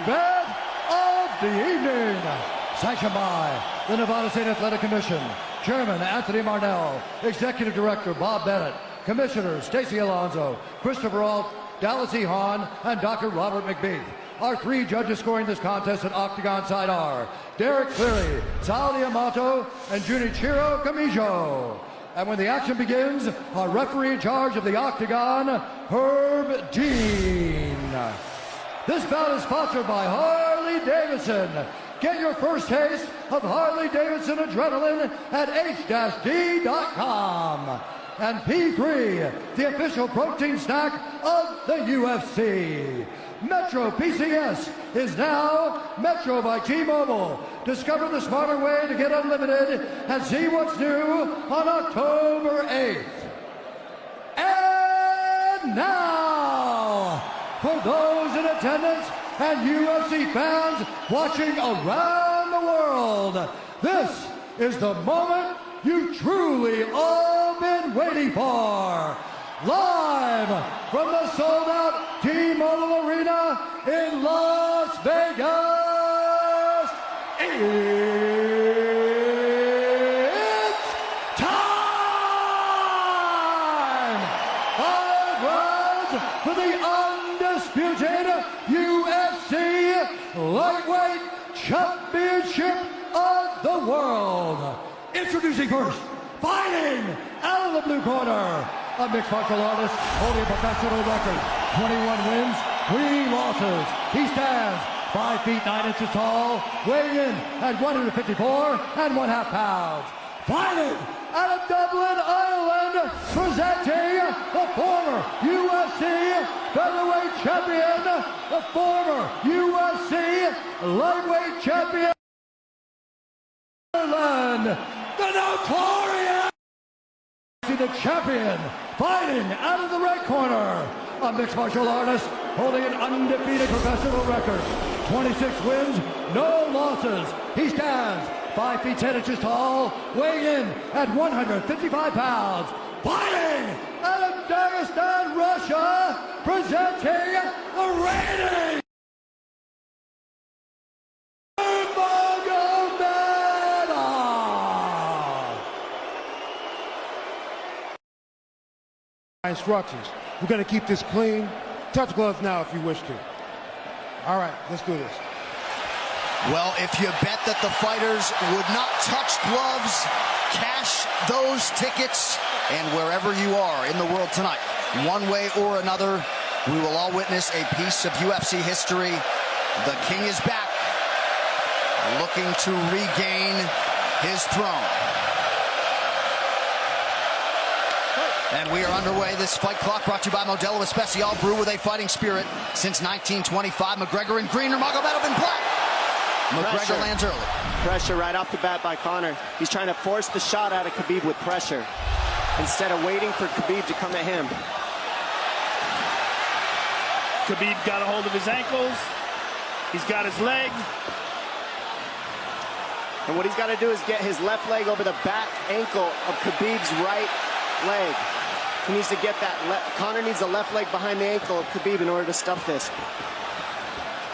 event of the evening. Sanctioned by the Nevada State Athletic Commission, Chairman Anthony Marnell, Executive Director Bob Bennett, Commissioners Stacy Alonso, Christopher Alt, Dallas E. Hahn, and Dr. Robert McBeath. Our three judges scoring this contest at Octagon side are Derek Cleary, Sal Diamato, and Junichiro Kamijo. And when the action begins, our referee in charge of the Octagon, Herb Dean. This bout is sponsored by Harley Davidson. Get your first taste of Harley Davidson adrenaline at h-d.com. And P3, the official protein snack of the UFC. Metro PCS is now Metro by T-Mobile. Discover the smarter way to get unlimited and see what's new on October 8th. And now, for those in attendance and UFC fans watching around the world, this is the moment you've truly all been waiting for. Live from the sold-out T-Mobile Arena in Las Vegas, it's time! 5 rounds for the undisputed UFC Lightweight Championship of the World. Introducing first, fighting out of the blue corner, a mixed martial artist holding a professional record, 21 wins, 3 losses. He stands 5 feet 9 inches tall, weighing in at 154 1/2 pounds. Fighting out of Dublin, Ireland, presenting the former UFC featherweight champion, the former UFC lightweight champion, Ireland, the notorious, the champion, fighting out of the red corner, a mixed martial artist holding an undefeated professional record, 26 wins, no losses. He stands 5 feet 10 inches tall, weighing in at 155 pounds. Fighting out of Dagestan, Russia, presenting the reigning instructions. We're going to keep this clean. Touch gloves now if you wish to. All right, let's do this. Well, if you bet that the fighters would not touch gloves, cash those tickets, and wherever you are in the world tonight, one way or another, we will all witness a piece of UFC history. The King is back, looking to regain his throne. And we are underway. This fight clock brought to you by Modelo Especial, brew with a fighting spirit since 1925. McGregor in green, Nurmagomedov in black. McGregor lands early. Pressure right off the bat by Conor. He's trying to force the shot out of Khabib with pressure instead of waiting for Khabib to come at him. Khabib got a hold of his ankles. He's got his leg. And what he's got to do is get his left leg over the back ankle of Khabib's right leg. He needs to get that. Conor needs the left leg behind the ankle of Khabib in order to stuff this.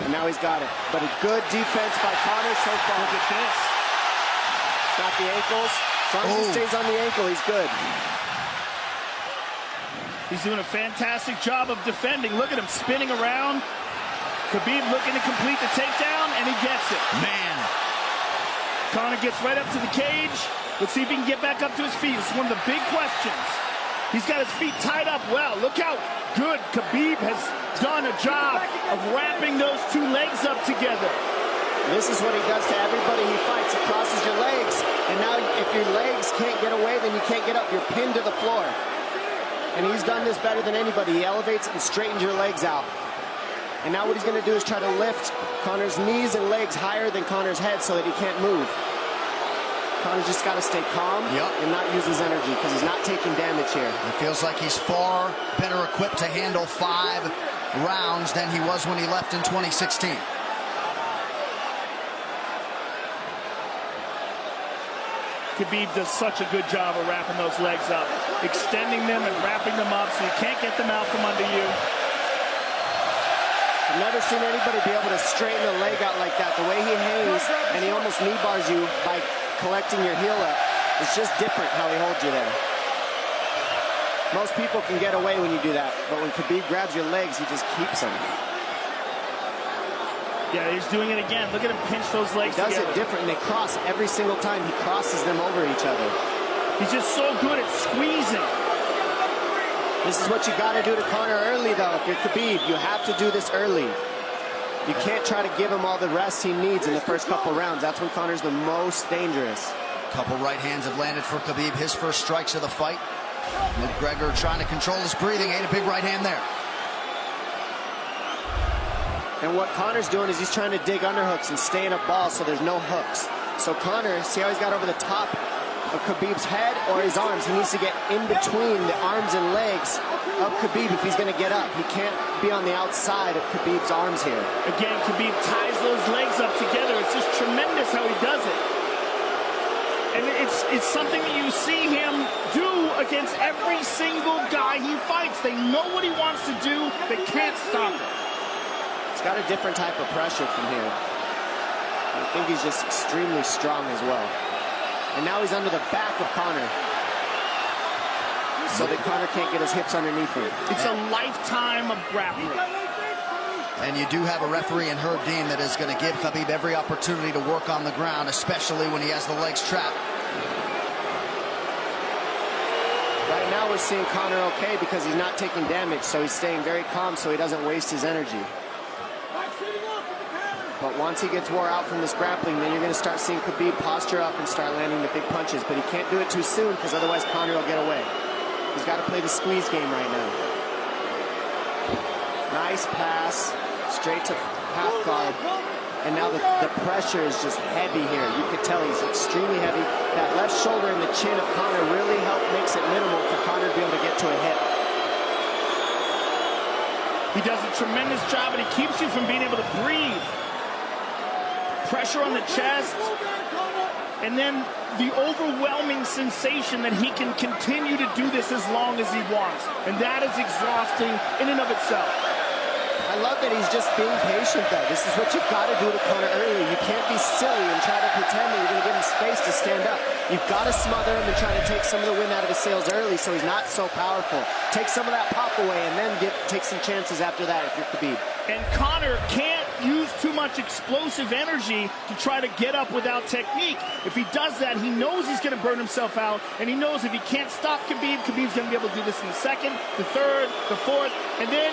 And now he's got it. But a good defense by Conor so far. Look at this. Got the ankles. As long as he stays on the ankle, he's good. He's doing a fantastic job of defending. Look at him spinning around. Khabib looking to complete the takedown, and he gets it. Man. Conor gets right up to the cage. Let's see if he can get back up to his feet. It's one of the big questions. He's got his feet tied up well. Look how good Khabib has done a job of wrapping those two legs up together. This is what he does to everybody he fights. He crosses your legs, and now if your legs can't get away, then you can't get up. You're pinned to the floor. And he's done this better than anybody. He elevates and straightens your legs out. And now what he's going to do is try to lift Conor's knees and legs higher than Conor's head so that he can't move. Conor's just got to stay calm and not use his energy because he's not taking damage here. It feels like he's far better equipped to handle 5 rounds than he was when he left in 2016. Khabib does such a good job of wrapping those legs up, extending them and wrapping them up so you can't get them out from under you. I've never seen anybody be able to straighten a leg out like that. The way he hangs, and he almost knee bars you by collecting your heel up. It's just different how he holds you there. Most people can get away when you do that, but when Khabib grabs your legs, he just keeps them. Yeah, he's doing it again. Look at him pinch those legs He does together. it different, and they cross every single time. He crosses them over each other. He's just so good at squeezing. This is what you got to do to Conor early, though. If you're Khabib, you have to do this early. You can't try to give him all the rest he needs in the first couple rounds. That's when Conor's the most dangerous. Couple right hands have landed for Khabib. His first strikes of the fight. McGregor trying to control his breathing. Ate a big right hand there. And what Conor's doing is he's trying to dig underhooks and stay in a ball so there's no hooks. So Conor, see how he's got over the top of Khabib's head or his arms? He needs to get in between the arms and legs of Khabib if he's going to get up. He can't be on the outside of Khabib's arms here. Again, Khabib ties those legs up together. It's just tremendous how he does it. And it's something that you see him do against every single guy he fights. They know what he wants to do. They can't stop it. He's got a different type of pressure from here. I think he's just extremely strong as well. And now he's under the back of Conor, so that Conor can't get his hips underneath him. It's a lifetime of grappling. And you do have a referee in Herb Dean that is going to give Khabib every opportunity to work on the ground, especially when he has the legs trapped. Right now we're seeing Conor okay because he's not taking damage, so he's staying very calm so he doesn't waste his energy. But once he gets wore out from this grappling, then you're going to start seeing Khabib posture up and start landing the big punches. But he can't do it too soon because otherwise Conor will get away. He's got to play the squeeze game right now. Nice pass, straight to half guard. And now the pressure is just heavy here. You can tell he's extremely heavy. That left shoulder and the chin of Conor really makes it minimal for Conor to be able to get to a hip. He does a tremendous job, and he keeps you from being able to breathe. Pressure on the chest, and then the overwhelming sensation that he can continue to do this as long as he wants. And that is exhausting in and of itself. I love that he's just being patient, though. This is what you've got to do to Conor early. You can't be silly and try to pretend that you're going to give him space to stand up. You've got to smother him and try to take some of the wind out of his sails early so he's not so powerful. Take some of that pop away and then take some chances after that if you're Khabib. And Conor can't use too much explosive energy to try to get up without technique. If he does that, he knows he's going to burn himself out, and he knows if he can't stop Khabib, Khabib's going to be able to do this in the second, the third, the fourth, and then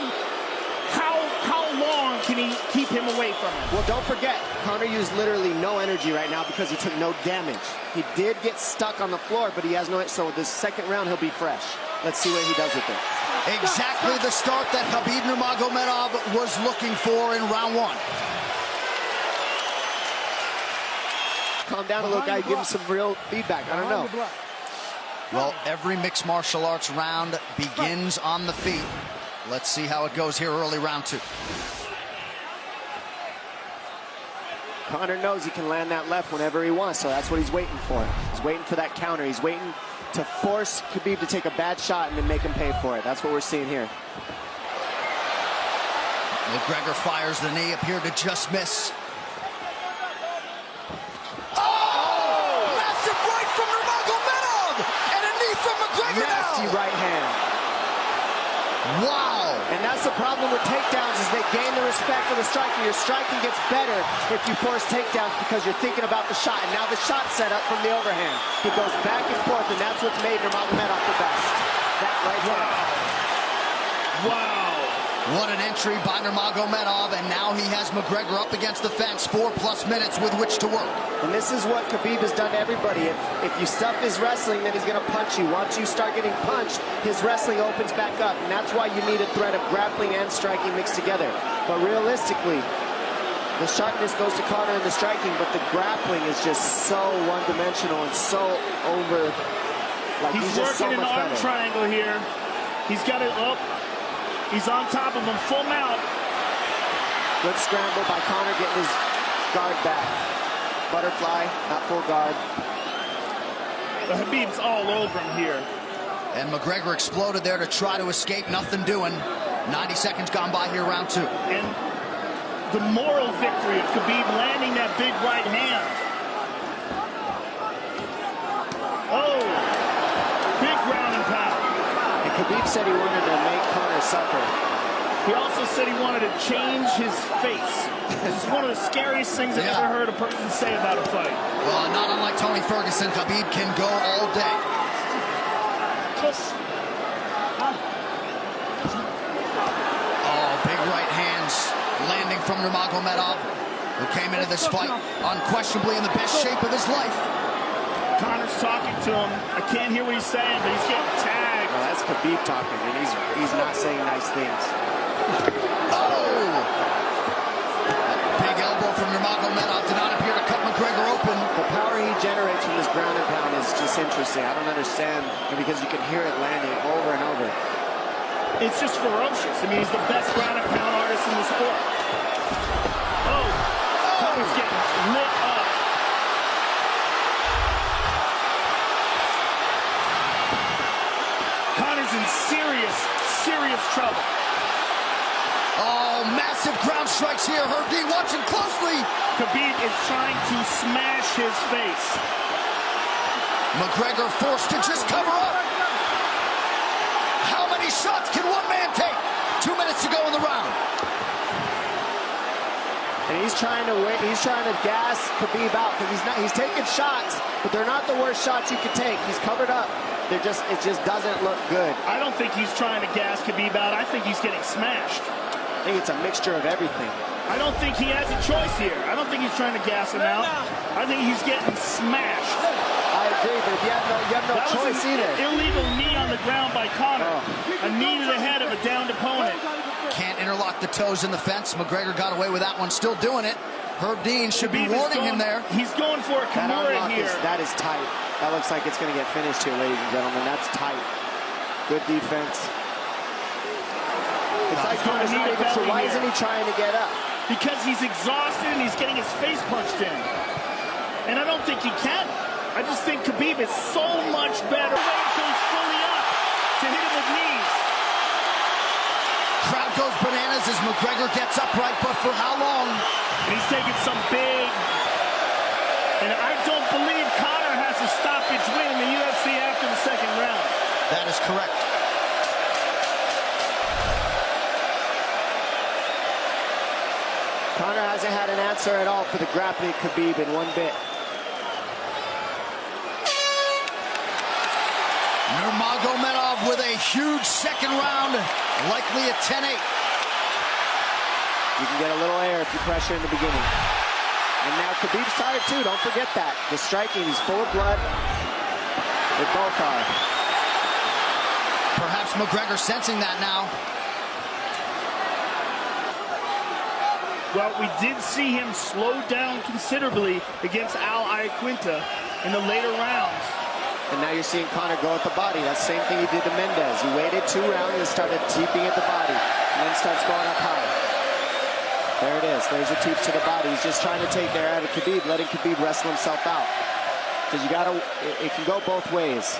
how long can he keep him away from him? Well, don't forget, Conor used literally no energy right now because he took no damage. He did get stuck on the floor, but he has no, so this second round he'll be fresh. Let's see what he does with it. Exactly the start that Khabib Nurmagomedov was looking for in round one. Calm down a little guy, give him some real feedback. I don't know. Well, every mixed martial arts round begins on the feet. Let's see how it goes here early round two. Conor knows he can land that left whenever he wants, so that's what he's waiting for. He's waiting for that counter. He's waiting to force Khabib to take a bad shot and then make him pay for it. That's what we're seeing here. McGregor fires the knee, appeared to just miss. Massive right from Nurmagomedov! And a knee from McGregor Nasty now! right hand. Wow! And that's the problem with takedowns is they gain the respect of the striker. Your striking gets better if you force takedowns because you're thinking about the shot. And now the shot set up from the overhand. He goes back and forth, and that's what's made Nurmagomedov the best. That right hand. Wow. What an entry by Nurmagomedov, and now he has McGregor up against the fence, 4+ minutes with which to work. And this is what Khabib has done to everybody. If you stuff his wrestling, then he's going to punch you. Once you start getting punched, his wrestling opens back up, and that's why you need a threat of grappling and striking mixed together. But realistically, the sharpness goes to Conor in the striking, but the grappling is just so one-dimensional and so over. Like He's just so working much an arm better. triangle here. He's got it up. He's on top of him, full mount. Good scramble by Conor getting his guard back. Butterfly, not full guard. The Khabib's all over him here. And McGregor exploded there to try to escape, nothing doing. 90 seconds gone by here, round two. And the moral victory of Khabib landing that big right hand. Oh, big ground and pound. And Khabib said he wanted to make Conor suffer. He also said he wanted to change his face. This is one of the scariest things I've ever heard a person say about a fight. Well, not unlike Tony Ferguson, Khabib can go all day. Oh, big right hands landing from Nurmagomedov, who came into this fight unquestionably in the best shape of his life. Conor's talking to him. I can't hear what he's saying, but he's getting tagged. Well, that's Khabib talking, and he's not saying nice things. Oh! Big elbow from Nurmagomedov did not appear to cut McGregor open. The power he generates from this ground and pound is just interesting. I don't understand, because you can hear it landing over and over. It's just ferocious. I mean, he's the best ground and pound artist in the sport. Oh! Conor's getting lit up. Conor's in serious, serious trouble. Oh, massive ground strikes here. Herb Dean watching closely. Khabib is trying to smash his face. McGregor forced to just cover up. How many shots can one man take? 2 minutes to go in the round. And he's trying to win. He's trying to gas Khabib out, because he's taking shots, but they're not the worst shots you could take. He's covered up. It just doesn't look good. I don't think he's trying to gas Khabib out. I think he's getting smashed. I think it's a mixture of everything. I don't think he has a choice here. I don't think he's trying to gas him out. I think he's getting smashed. I agree, but you have no choice either. Illegal knee on the ground by Conor. A knee to the head of a downed opponent. Can't interlock the toes in the fence. McGregor got away with that one, still doing it. Herb Dean should be warning him there. He's going for a Kimura here. That is tight. That looks like it's going to get finished here, ladies and gentlemen. That's tight. Good defense. It's like Conor's not even sure. Why isn't he trying to get up? Because he's exhausted and he's getting his face punched in. And I don't think he can. I just think Khabib is so much better. Wait until he's fully up to hit him with knees. Crowd goes bananas as McGregor gets upright, but for how long? And he's taking some big... And I don't believe Conor has a stoppage win in the UFC after the second round. That is correct. Conor hasn't had an answer at all for the grappling Khabib in one bit. Nurmagomedov with a huge second round, likely a 10-8. You can get a little air if you pressure in the beginning. And now Khabib's tired too, don't forget that. The striking, he's full of blood. They both are. Perhaps McGregor sensing that now. Well, we did see him slow down considerably against Al Iaquinta in the later rounds. And now you're seeing Conor go at the body. That's the same thing he did to Mendez. He waited 2 rounds and started teeping at the body. And then starts going up high. There it is. There's a teep to the body. He's just trying to take there out of Khabib, letting Khabib wrestle himself out. Because you gotta, it can go both ways.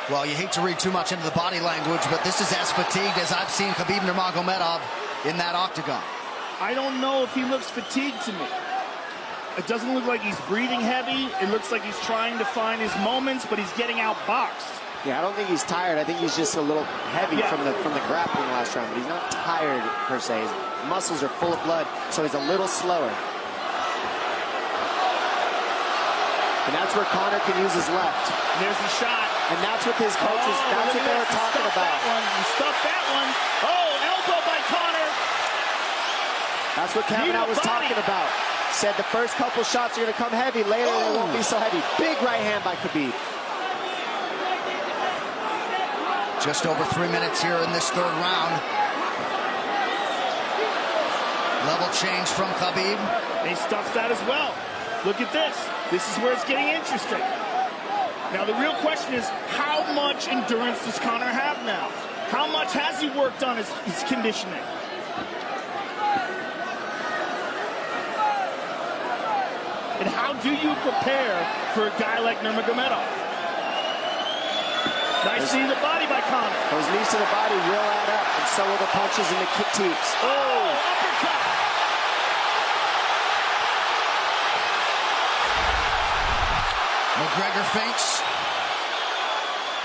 Well, you hate to read too much into the body language, but this is as fatigued as I've seen Khabib Nurmagomedov in that octagon. I don't know if he looks fatigued to me. It doesn't look like he's breathing heavy. It looks like he's trying to find his moments, but he's getting outboxed. Yeah, I don't think he's tired. I think he's just a little heavy from the grappling last round. But he's not tired per se. His muscles are full of blood, so he's a little slower. And that's where Conor can use his left. And there's the shot. And that's what his coaches, that's what they were talking about. He stuffed that one. Oh, elbow by Conor. That's what Kavanaugh was talking about. Said the first couple shots are going to come heavy. Later, they won't be so heavy. Big right hand by Khabib. Just over 3 minutes here in this third round. Level change from Khabib. He stuffs that as well. Look at this. This is where it's getting interesting. Now, the real question is, how much endurance does Conor have now? How much has he worked on his conditioning? And how do you prepare for a guy like Nurmagomedov? Nice knee to the body by Conor. Those knees to the body will add up, and so will the punches and the kick teeps. Oh, uppercut. McGregor feints.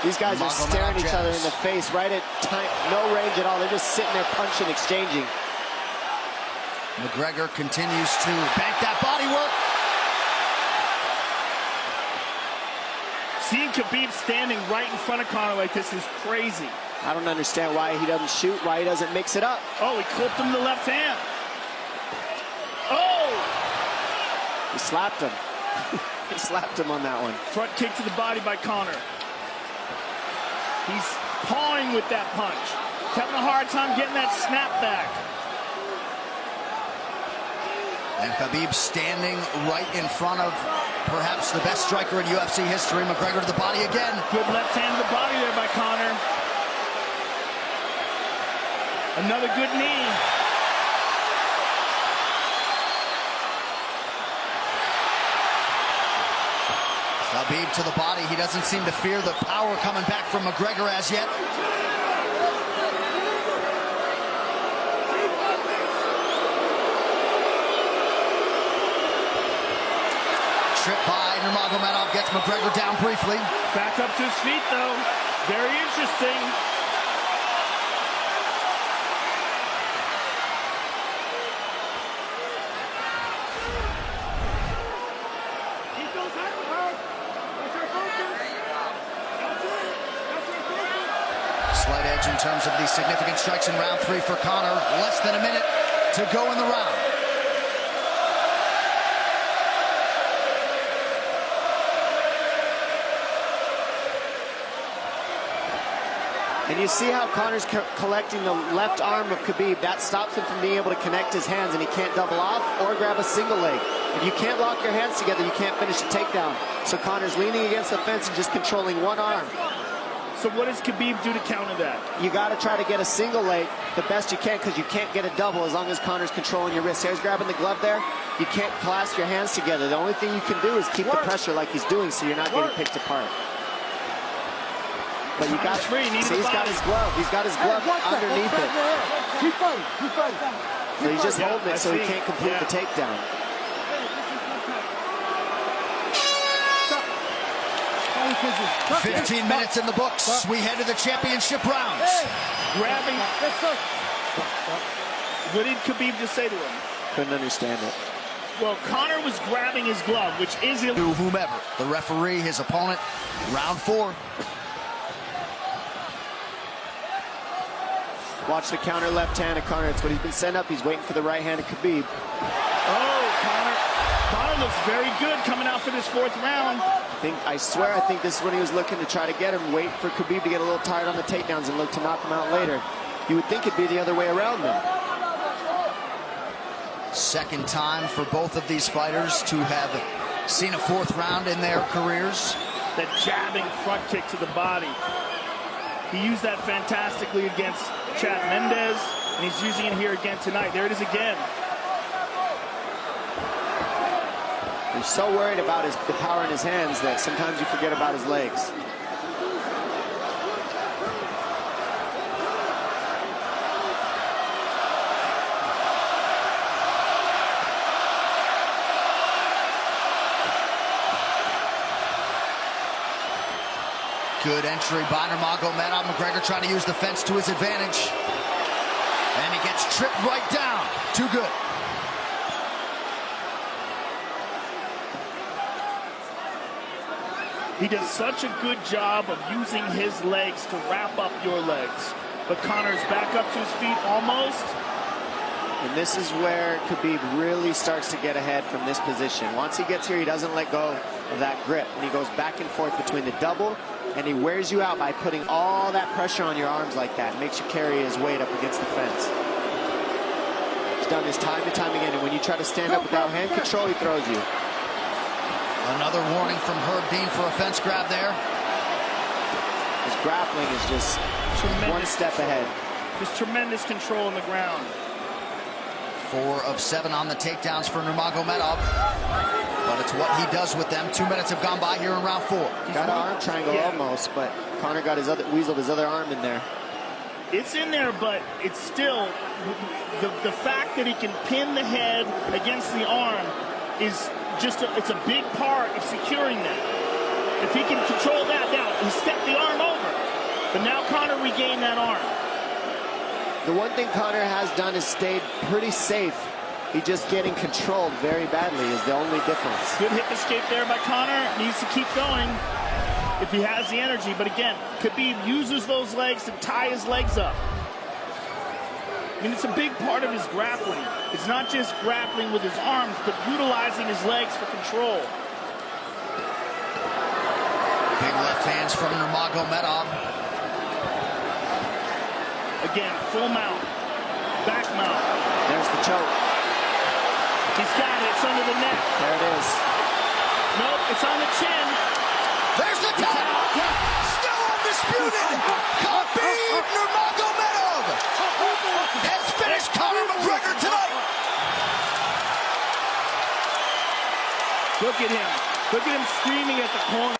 These guys are staring each other in the face right at time, no range at all. They're just sitting there punching, exchanging. McGregor continues to bank that body work. Seeing Khabib standing right in front of Conor like this is crazy. I don't understand why he doesn't shoot, why he doesn't mix it up. Oh, he clipped him the left hand. Oh! He slapped him. He slapped him on that one. Front kick to the body by Conor. He's pawing with that punch. Having a hard time getting that snap back. And Khabib standing right in front of perhaps the best striker in UFC history. McGregor to the body again. Good left hand to the body there by Conor. Another good knee. Khabib to the body. He doesn't seem to fear the power coming back from McGregor as yet. Trip by Nurmagomedov gets McGregor down briefly. Back up to his feet, though. Very interesting. Slight edge in terms of the significant strikes in round 3 for Conor. Less than a minute to go in the round. And you see how Conor's collecting the left arm of Khabib. That stops him from being able to connect his hands, and he can't double off or grab a single leg. If you can't lock your hands together, you can't finish a takedown. So Conor's leaning against the fence and just controlling one arm. So what does Khabib do to counter that? You got to try to get a single leg the best you can, because you can't get a double as long as Conor's controlling your wrist. Here's grabbing the glove there. You can't clasp your hands together. The only thing you can do is keep the pressure like he's doing, so you're not getting picked apart. But you got free. See, he's got his glove. He's got his glove underneath it. Keep fighting. Keep fighting. So he's just holding it so he can't complete the takedown. Stop. 15 minutes in the books. We head to the championship rounds. Grabbing. What did Khabib just say to him? Couldn't understand it. Well, Conor was grabbing his glove, which is To whomever. The referee, his opponent. Round 4. Watch the counter left hand of Conor. It's what he's been setting up. He's waiting for the right hand of Khabib. Oh, Conor looks very good coming out for this 4th round. I swear, I think this is when he was looking to try to get him, wait for Khabib to get a little tired on the takedowns and look to knock him out later. You would think it'd be the other way around then. Second time for both of these fighters to have seen a 4th round in their careers. That jabbing front kick to the body. He used that fantastically against Chad Mendes, and he's using it here again tonight. There it is again. He's so worried about the power in his hands that sometimes you forget about his legs. Good entry by Nurmagomedov. McGregor trying to use the fence to his advantage. And he gets tripped right down. Too good. He does such a good job of using his legs to wrap up your legs. But Conor's back up to his feet almost. And this is where Khabib really starts to get ahead from this position. Once he gets here, he doesn't let go of that grip. And he goes back and forth between the double, and he wears you out by putting all that pressure on your arms like that. It makes you carry his weight up against the fence. He's done this time and time again. And when you try to stand up without hand control, he throws you. Another warning from Herb Dean for a fence grab there. His grappling is just one step ahead. Just tremendous control on the ground. 4 of 7 on the takedowns for Nurmagomedov. But it's what he does with them. 2 minutes have gone by here in round 4. Got an arm triangle almost, but Conor got weaseled his other arm in there. It's in there, but it's still the fact that he can pin the head against the arm is just it's a big part of securing that. If he can control that, now he stepped the arm over. But now Conor regained that arm. The one thing Conor has done is stayed pretty safe. He's just getting controlled very badly is the only difference. Good hip escape there by Conor. Needs to keep going if he has the energy. But again, Khabib uses those legs to tie his legs up. I mean, it's a big part of his grappling. It's not just grappling with his arms, but utilizing his legs for control. Big left hands from Nurmagomedov. Again, full mount, back mount. There's the choke. He's got it. It's under the neck. There it is. Nope, it's on the chin. There's the tap. Still undisputed. Khabib Nurmagomedov has finished Conor McGregor tonight. Look at him. Look at him screaming at the corner.